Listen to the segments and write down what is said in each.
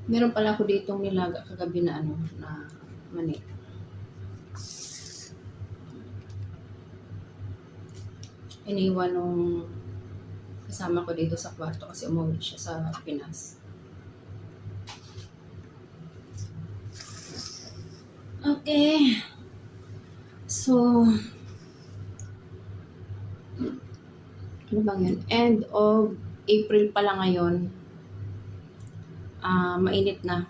Meron pala ako ditong nilaga kagabi na ano, na mani. Iniwan nung kasama ko dito sa kwarto kasi umuwi siya sa Pinas. Okay. So, ano bang yun? End of April pala ngayon. Mainit na.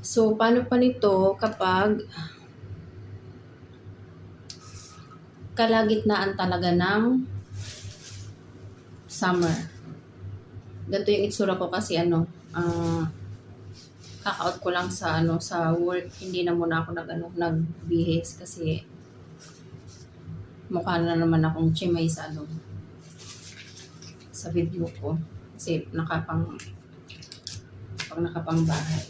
So, paano pa nito kapag kalagitnaan talaga ng summer? Ganito yung itsura ko kasi kaka-out ko lang sa sa work. Hindi na muna ako nagbihis kasi mukha na naman akong chimay sa video ko kasi nakapang bahay.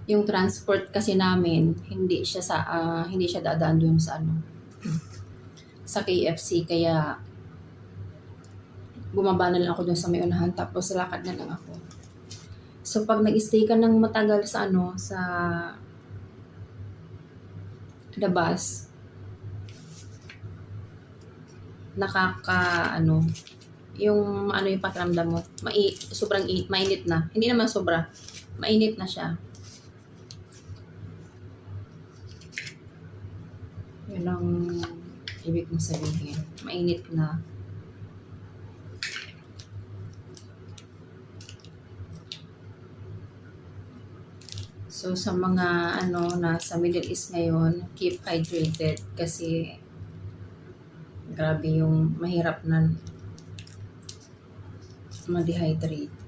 Yung transport kasi namin hindi siya dadaan doon sa KFC, kaya bumaba na lang ako doon sa may unahan tapos lakad na lang ako. So pag nag-stay ka ng matagal sa labas, yung pakiramdam mo, sobrang mainit na. Hindi naman sobra, mainit na siya. Yun ang ibig kong sabihin. Mainit na. So sa mga nasa Middle East ngayon, keep hydrated kasi grabe yung mahirap na ma-dehydrate.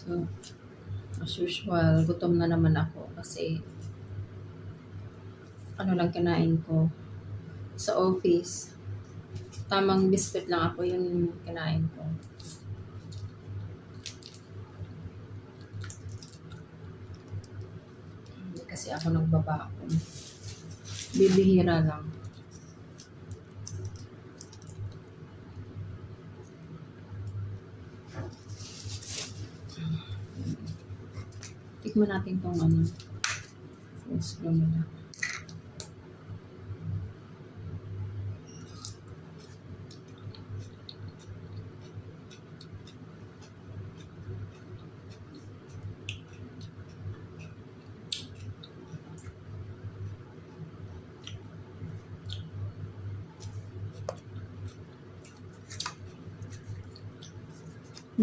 So, as usual, gutom na naman ako kasi lang kinain ko sa office. Tamang biscuit lang ako yung kinain ko. Hindi kasi ako nagbabakon. Bibihira lang. Tikman natin tong coleslaw nila.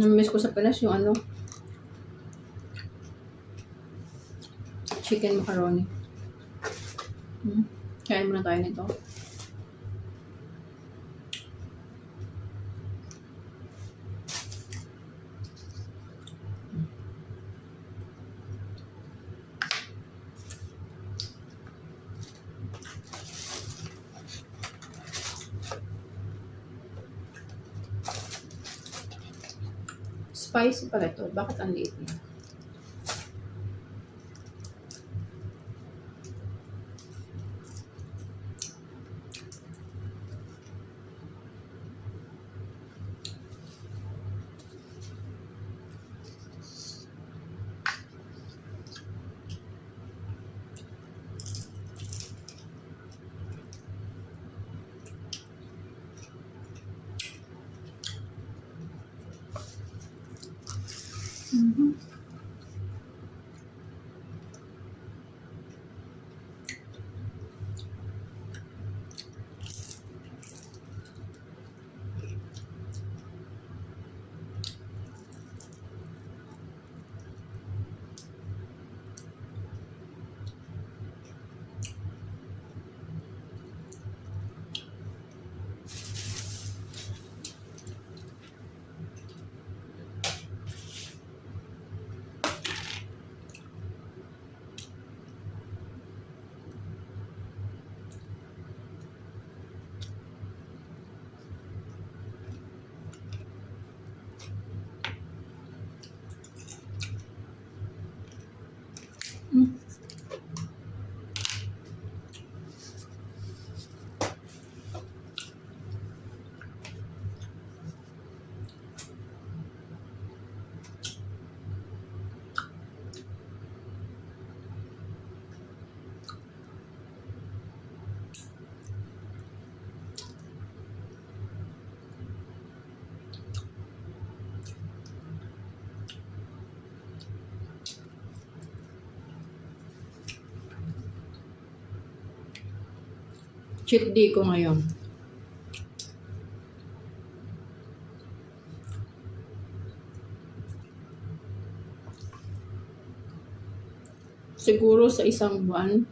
Namiss ko sa Pinas yung chicken macaroni. Kain muna tayo nito. Spicy pala ito. Bakit ang liit niya? Cheat day ko ngayon. Siguro sa isang buwan,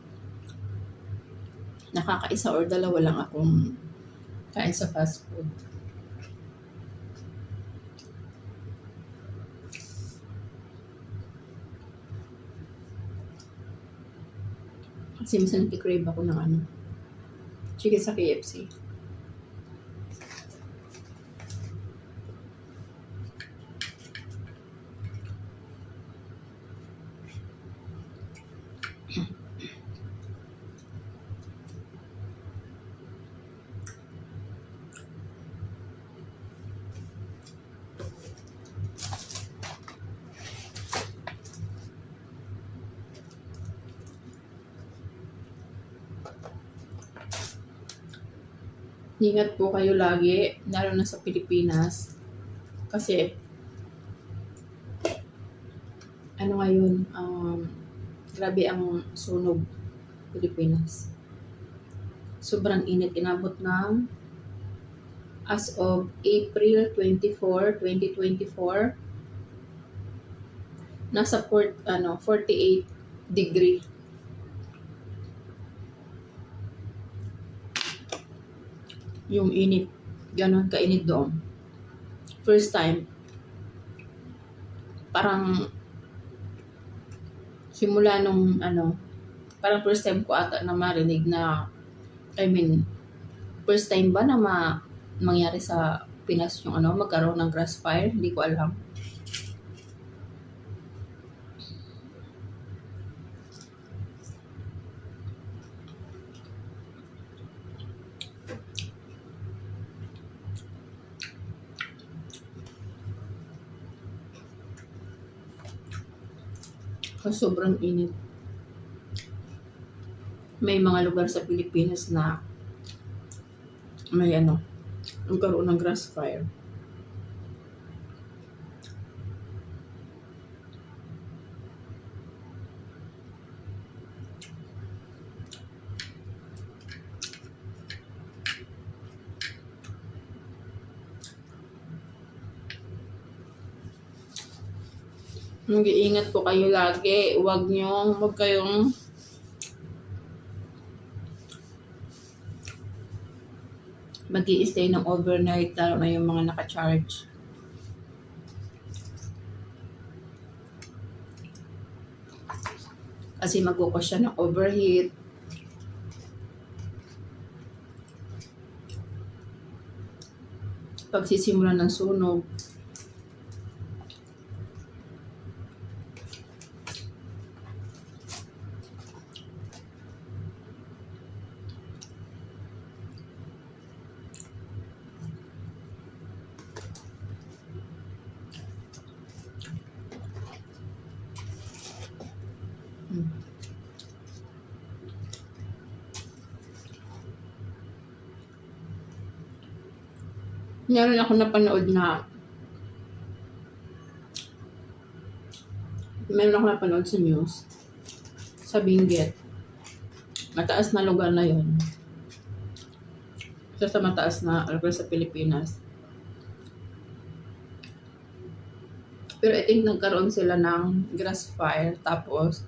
nakakaisa or dalawa lang akong kain sa fast food. Kasi minsan nagkikrave ako ng chicken sa KFC. Ingat po kayo lagi, lalo na sa Pilipinas. Kasi, ngayon, grabe ang sunog Pilipinas. Sobrang init, inabot ng as of April 24, 2024, nasa 48 degree. Yung init, ganon kainit doon. First time, parang simula nung parang first time ko ata na marinig na, first time ba na mangyari sa Pinas yung magkaroon ng grass fire? Hindi ko alam. Sobrang init. May mga lugar sa Pilipinas na may magkaroon ng grass fire. Mag-iingat po kayo lagi. Huwag kayong mag-i-stay ng overnight, lalo na yung mga naka-charge. Kasi magkukos siya ng overheat. Pagsisimula ng sunog. Meron ako napanood sa news, sa Benguet. Mataas na lugar na yun. Isa sa mataas na lugar sa Pilipinas. Pero I think nagkaroon sila ng grass fire, tapos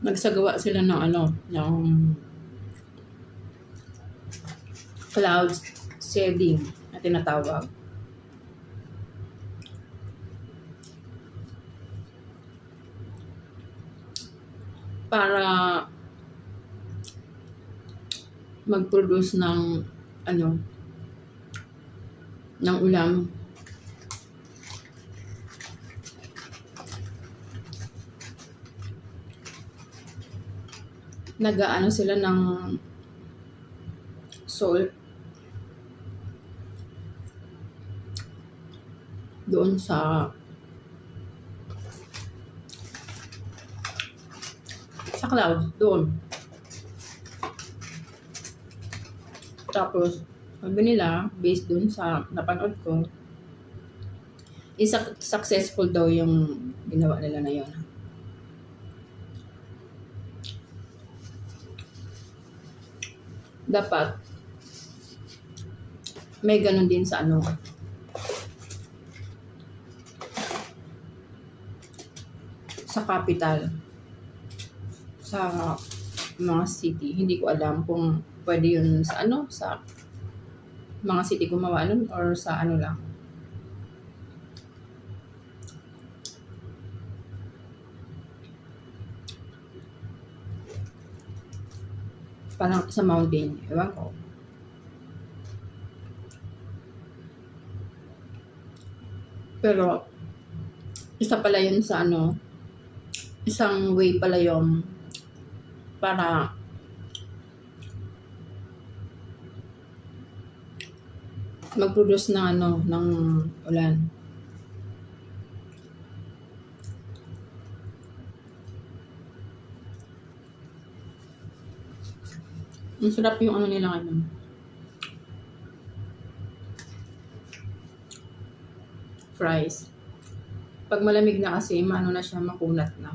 nagsagawa sila ng cloud seeding na tinatawag. Para mag-produce ng ulam. Nag-aano sila ng salt doon sa cloud doon. Tapos sabi nila, based doon sa napanood ko, Successful daw yung ginawa nila na yun. Dapat may ganun din sa ano, sa capital, sa mga city. Hindi ko alam kung pwede yun sa ano, sa mga city gumawa nun or sa ano lang. Parang sa mountain, ewan ko. Pero, isa pala yun sa ano, isang way pala yun para mag-produce ng ano, ng ulan. Ang sarap yung ano nila ano. Fries. Pag malamig na kasi, maano na siya, makunat na.